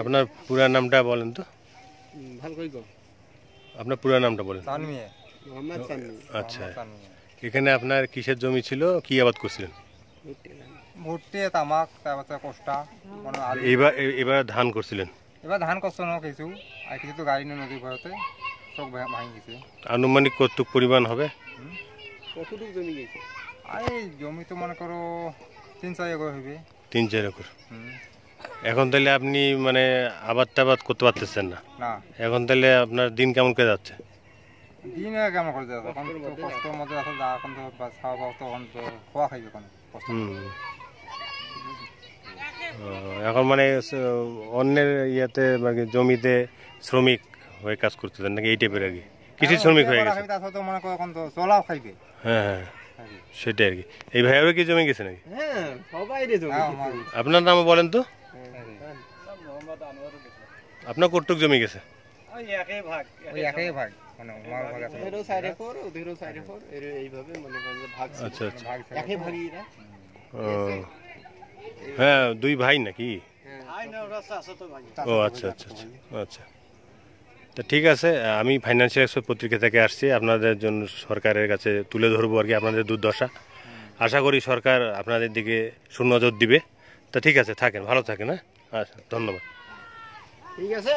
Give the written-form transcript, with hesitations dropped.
আপনার পুরা নামটা বলেন তো। আপনার পুরা নামটা বলেন। আচ্ছা, এখানে আপনার কিসের জমি ছিল, কি আবাদ করছিলেন? ভুট্টি, তামাক, তারপরে কোষ্টা। এবার ধান করছিলেন? এবার ধান করছো না কিছু, আর কিছু তো গাড়ি নদী ভয়তে সব ভাঙি গেছে। আনুমানিক কতটুক পরিমাণ হবে? কতটুকু জমি গেছে? এই জমি তো মনে করো 3-4 একর হবে। 3-4 একর। এখন তাহলে আপনি মানে আবাদ টাবাদ করতে পারতেছেন না? না। এখন তাহলে আপনার দিন কেমন করে যাচ্ছে? দিন কেমন করে যাচ্ছে, এখন তো কষ্টের মধ্যে আছে, যা এখন তো খাওয়া তখন তো খোয়া খাইবে এখন। এখন মানে অন্যের ইয়েতে মানে জমিতে শ্রমিক হয়ে কাজ করতেছেন নাকি, এই টাইপের আর কি? কৃষি শ্রমিক হয়ে গেছে। তাছাড়া তো মনে করো এখন তো চলাও খাইবে। হ্যাঁ, সেটাই আর কি। এই ভাইয়ারও কি জমি গেছে নাকি? আপনার নাম বলেন তো। আপনার কতটুক জমি গেছে? হ্যাঁ, 2 ভাই নাকি? ও আচ্ছা আচ্ছা আচ্ছা। তা ঠিক আছে, আমি ফাইন্যান্সিয়াল এক্সপ্রেস পত্রিকা থেকে আসছি, আপনাদের জন্য সরকারের কাছে তুলে ধরবো আর কি আপনাদের দুর্দশা। আশা করি সরকার আপনাদের দিকে সুনজর দিবে। তা ঠিক আছে, থাকেন, ভালো থাকেন। হ্যাঁ, আচ্ছা, ধন্যবাদ। ঠিক আছে।